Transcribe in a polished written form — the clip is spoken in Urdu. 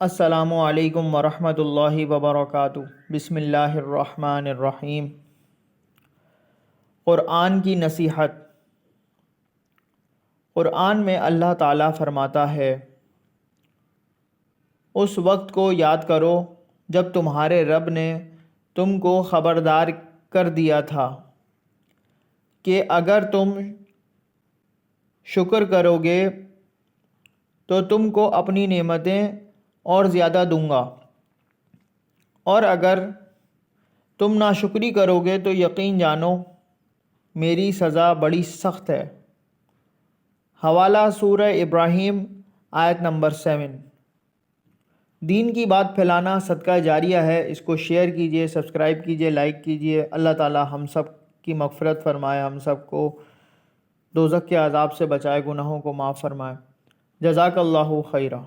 السلام علیکم ورحمۃ اللہ وبرکاتہ۔ بسم اللہ الرحمن الرحیم۔ قرآن کی نصیحت۔ قرآن میں اللہ تعالیٰ فرماتا ہے، اس وقت کو یاد کرو جب تمہارے رب نے تم کو خبردار کر دیا تھا کہ اگر تم شکر کرو گے تو تم کو اپنی نعمتیں اور زیادہ دوں گا، اور اگر تم ناشکری کرو گے تو یقین جانو میری سزا بڑی سخت ہے۔ حوالہ سورہ ابراہیم آیت نمبر 7۔ دین کی بات پھیلانا صدقہ جاریہ ہے، اس کو شیئر کیجئے، سبسکرائب کیجئے، لائک کیجئے۔ اللہ تعالی ہم سب کی مغفرت فرمائے، ہم سب کو دوزخ کے عذاب سے بچائے، گناہوں کو معاف فرمائے۔ جزاک اللہ خیرہ۔